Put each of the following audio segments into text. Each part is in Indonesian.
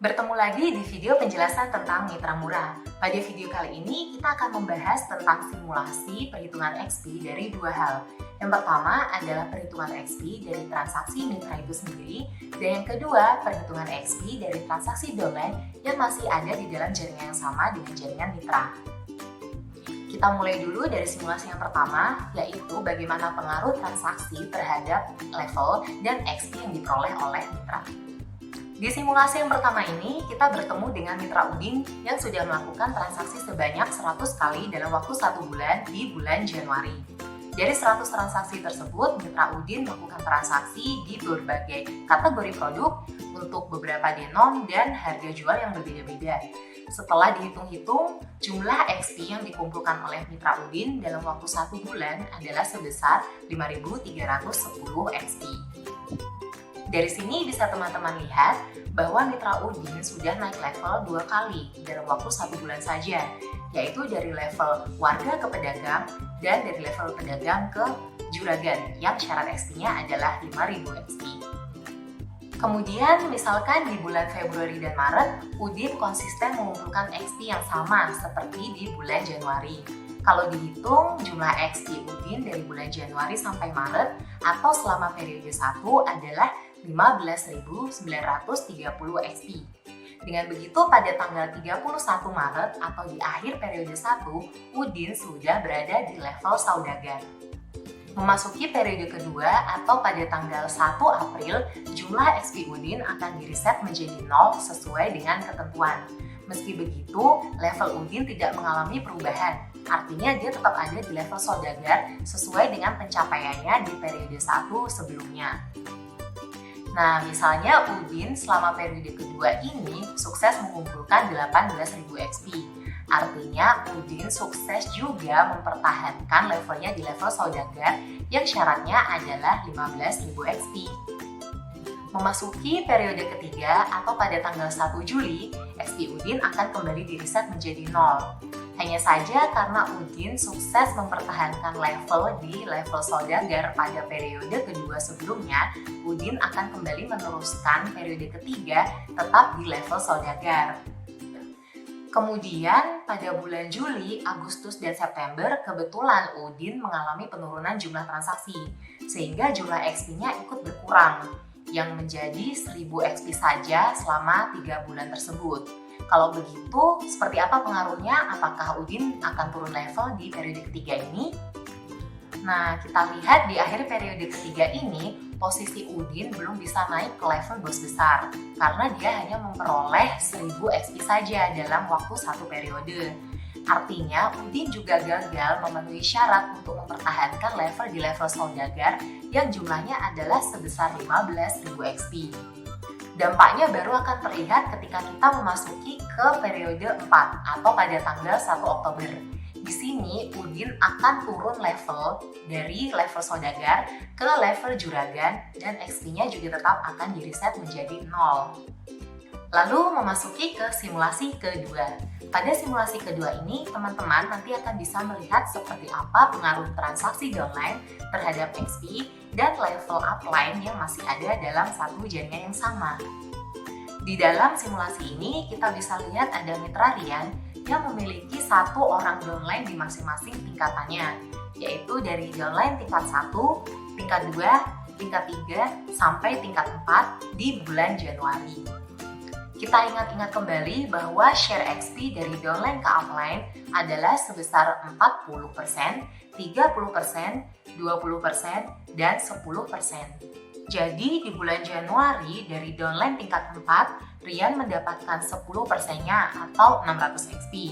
Bertemu lagi di video penjelasan tentang mitra murah. Pada video kali ini, kita akan membahas tentang simulasi perhitungan XP dari dua hal. Yang pertama adalah perhitungan XP dari transaksi mitra itu sendiri, dan yang kedua, perhitungan XP dari transaksi downline yang masih ada di dalam jaringan yang sama dengan jaringan mitra. Kita mulai dulu dari simulasi yang pertama, yaitu bagaimana pengaruh transaksi terhadap level dan XP yang diperoleh oleh mitra. Di simulasi yang pertama ini, kita bertemu dengan mitra Udin yang sudah melakukan transaksi sebanyak 100 kali dalam waktu 1 bulan di bulan Januari. Dari 100 transaksi tersebut, mitra Udin melakukan transaksi di berbagai kategori produk untuk beberapa denom dan harga jual yang berbeda-beda. Setelah dihitung-hitung, jumlah XP yang dikumpulkan oleh mitra Udin dalam waktu 1 bulan adalah sebesar 5.310 XP. Dari sini bisa teman-teman lihat bahwa mitra Udin sudah naik level 2 kali dalam waktu 1 bulan saja, yaitu dari level warga ke pedagang dan dari level pedagang ke juragan yang syarat XP-nya adalah 5.000 XP. Kemudian misalkan di bulan Februari dan Maret, Udin konsisten mengumpulkan XP yang sama seperti di bulan Januari. Kalau dihitung, jumlah XP Udin dari bulan Januari sampai Maret atau selama periode 1 adalah 15.930 XP. Dengan begitu, pada tanggal 31 Maret atau di akhir periode 1, Udin sudah berada di level saudagar. Memasuki periode kedua atau pada tanggal 1 April, jumlah XP Udin akan direset menjadi 0 sesuai dengan ketentuan. Meski begitu, level Udin tidak mengalami perubahan. Artinya dia tetap ada di level saudagar sesuai dengan pencapaiannya di periode 1 sebelumnya. Nah, misalnya Udin selama periode kedua ini sukses mengumpulkan 18.000 XP. Artinya Udin sukses juga mempertahankan levelnya di level saudagar yang syaratnya adalah 15.000 XP. Memasuki periode ketiga atau pada tanggal 1 Juli, XP Udin akan kembali direset menjadi 0. Hanya saja karena Udin sukses mempertahankan level di level saudagar pada periode kedua sebelumnya, Udin akan kembali meneruskan periode ketiga tetap di level saudagar. Kemudian pada bulan Juli, Agustus, dan September kebetulan Udin mengalami penurunan jumlah transaksi sehingga jumlah XP-nya ikut berkurang yang menjadi 1000 XP saja selama 3 bulan tersebut. Kalau begitu, seperti apa pengaruhnya? Apakah Udin akan turun level di periode ketiga ini? Nah, kita lihat di akhir periode ketiga ini, posisi Udin belum bisa naik ke level bos besar karena dia hanya memperoleh 1000 XP saja dalam waktu 1 periode. Artinya, Udin juga gagal memenuhi syarat untuk mempertahankan level di level saudagar yang jumlahnya adalah sebesar 15.000 XP. Dampaknya baru akan terlihat ketika kita memasuki ke periode 4 atau pada tanggal 1 Oktober. Di sini Udin akan turun level dari level saudagar ke level juragan dan XP-nya juga tetap akan direset menjadi 0. Lalu memasuki ke simulasi kedua. Pada simulasi kedua ini, teman-teman nanti akan bisa melihat seperti apa pengaruh transaksi downline terhadap XP dan level upline yang masih ada dalam satu jaringan yang sama. Di dalam simulasi ini, kita bisa lihat ada mitra Rian yang memiliki satu orang downline di masing-masing tingkatannya, yaitu dari downline tingkat 1, tingkat 2, tingkat 3, sampai tingkat 4 di bulan Januari. Kita ingat-ingat kembali bahwa share XP dari downline ke upline adalah sebesar 40%, 30%, 20%, dan 10%. Jadi di bulan Januari dari downline tingkat 4, Rian mendapatkan 10%-nya atau 600 XP.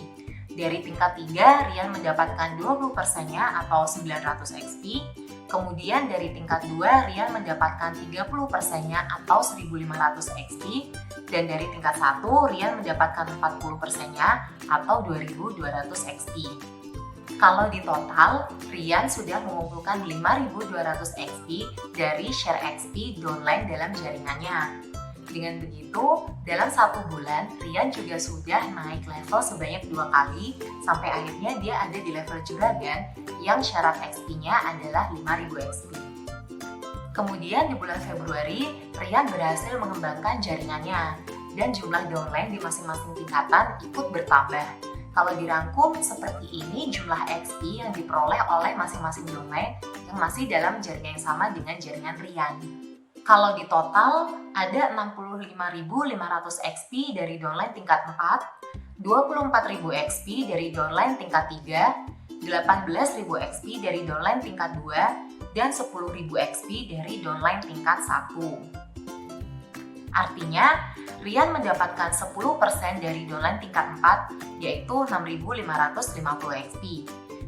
Dari tingkat 3, Rian mendapatkan 20%-nya atau 900 XP. Kemudian dari tingkat 2, Rian mendapatkan 30%-nya atau 1.500 XP. Dan dari tingkat 1, Rian mendapatkan 40%-nya atau 2.200 XP. Kalau di total, Rian sudah mengumpulkan 5.200 XP dari share XP downline dalam jaringannya. Dengan begitu, dalam 1 bulan, Rian juga sudah naik level sebanyak 2 kali, sampai akhirnya dia ada di level juragan yang syarat XP-nya adalah 5.000 XP. Kemudian di bulan Februari, Rian berhasil mengembangkan jaringannya. dan jumlah downline di masing-masing tingkatan ikut bertambah. Kalau dirangkum seperti ini jumlah XP yang diperoleh oleh masing-masing downline yang masih dalam jaringan yang sama dengan jaringan Rian. Kalau di total ada 65.500 XP dari downline tingkat 4, 24.000 XP dari downline tingkat 3, 18.000 XP dari downline tingkat 2, dan 10.000 XP dari downline tingkat 1. Artinya, Rian mendapatkan 10% dari downline tingkat 4, yaitu 6.550 XP.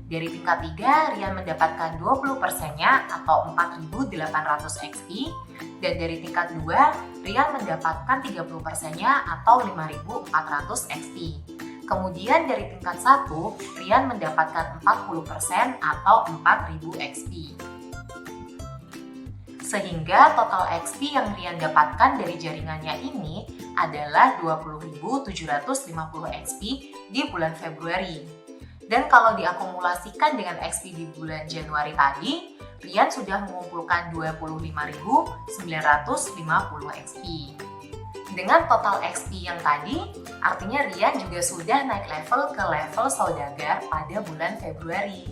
Dari tingkat 3, Rian mendapatkan 20%-nya atau 4.800 XP. Dan dari tingkat 2, Rian mendapatkan 30%-nya atau 5.400 XP. Kemudian dari tingkat 1, Rian mendapatkan 40% atau 4.000 XP. Sehingga total XP yang Rian dapatkan dari jaringannya ini adalah 20.750 XP di bulan Februari. Dan kalau diakumulasikan dengan XP di bulan Januari tadi, Rian sudah mengumpulkan 25.950 XP. Dengan total XP yang tadi, artinya Rian juga sudah naik level ke level saudagar pada bulan Februari.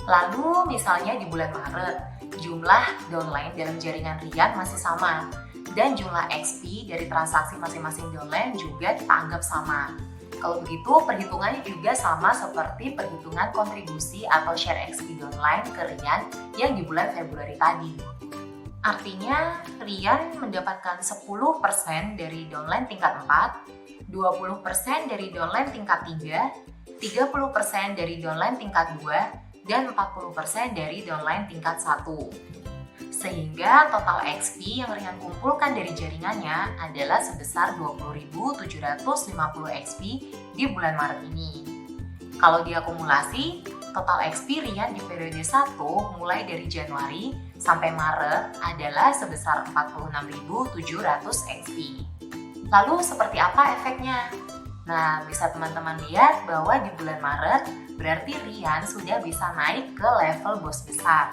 Lalu misalnya di bulan Maret, jumlah downline dalam jaringan Rian masih sama, dan jumlah XP dari transaksi masing-masing downline juga kita anggap sama. Kalau begitu, perhitungannya juga sama seperti perhitungan kontribusi atau share XP downline ke Rian yang di bulan Februari tadi. Artinya, Rian mendapatkan 10% dari downline tingkat 4, 20% dari downline tingkat 3, 30% dari downline tingkat 2, dan 40% dari downline tingkat 1. Sehingga total XP yang Rian kumpulkan dari jaringannya adalah sebesar 20.750 XP di bulan Maret ini. Kalau diakumulasi, total XP Rian di periode 1 mulai dari Januari sampai Maret adalah sebesar 46.700 XP. Lalu seperti apa efeknya? Nah, bisa teman-teman lihat bahwa di bulan Maret berarti Rian sudah bisa naik ke level bos besar.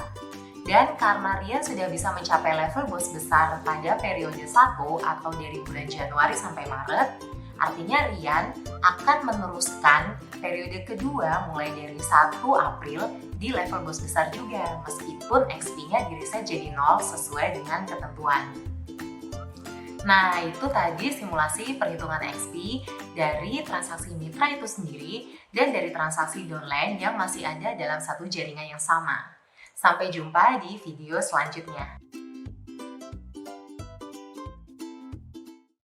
Dan karena Rian sudah bisa mencapai level bos besar pada periode 1 atau dari bulan Januari sampai Maret, artinya Rian akan meneruskan periode kedua mulai dari 1 April di level bos besar juga, meskipun XP-nya direset jadi 0 sesuai dengan ketentuan. Nah, itu tadi simulasi perhitungan XP dari transaksi mitra itu sendiri dan dari transaksi downline yang masih ada dalam satu jaringan yang sama. Sampai jumpa di video selanjutnya.